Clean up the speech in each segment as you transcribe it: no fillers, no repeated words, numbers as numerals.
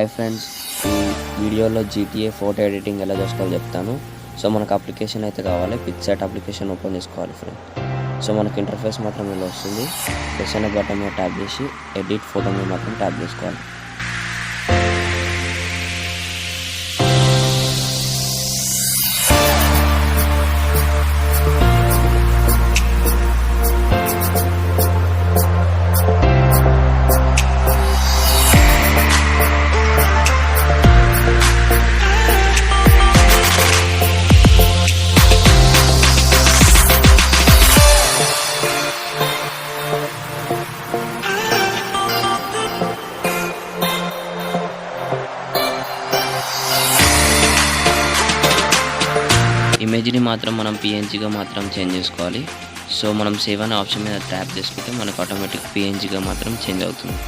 Hi friends, ఈ వీడియోలో GTA photo editing ఎలా చేసుకోవాలో చెప్తాను. సో మనకు అప్లికేషన్ అయితే కావాలి. PicsArt అప్లికేషన్ ఓపెన్ చేసుకోవాలి ఫ్రెండ్స్. సో మనకి ఇంటర్ఫేస్ మాత్రం ఇలా వస్తుంది. ప్లస్ అనే బటన్ మీద ట్యాప్ చేసి ఎడిట్ ఫోటో మీద మాత్రం ట్యాప్ చేసుకోవాలి. ఇమేజ్ని మాత్రం మనం PNGగా మాత్రం చేంజ్ చేసుకోవాలి. సో మనం సేవ్ అనే ఆప్షన్ మీద ట్యాప్ చేసుకుంటే మనకు ఆటోమేటిక్ PNGగా మాత్రం చేంజ్ అవుతుంది.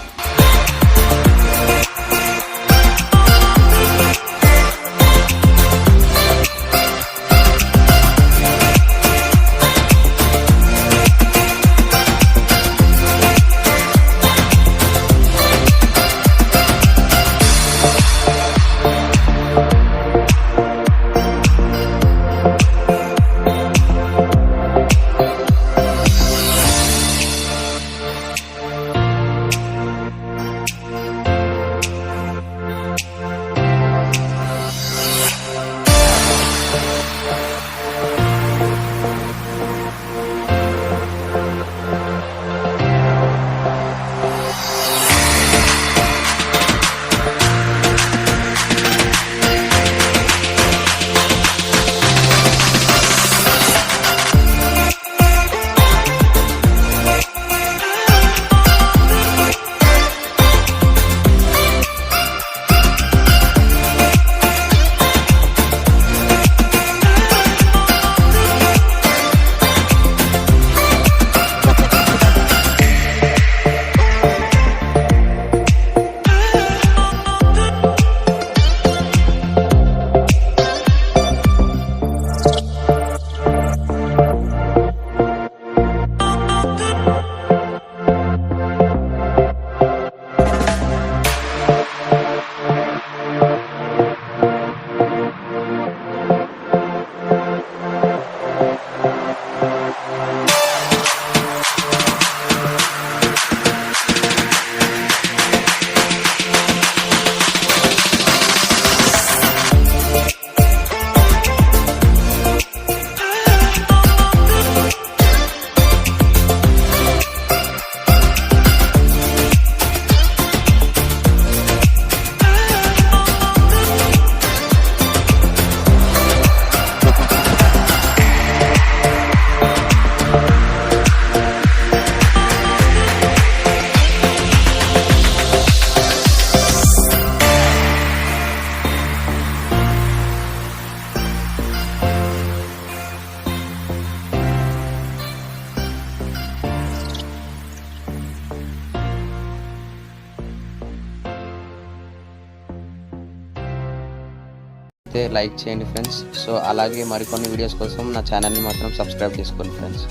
లైక్ చేయండి ఫ్రెండ్స్. సో అలాగే మరికొన్ని వీడియోస్ కోసం నా ఛానల్ని మాత్రం సబ్స్క్రైబ్ చేసుకోండి ఫ్రెండ్స్.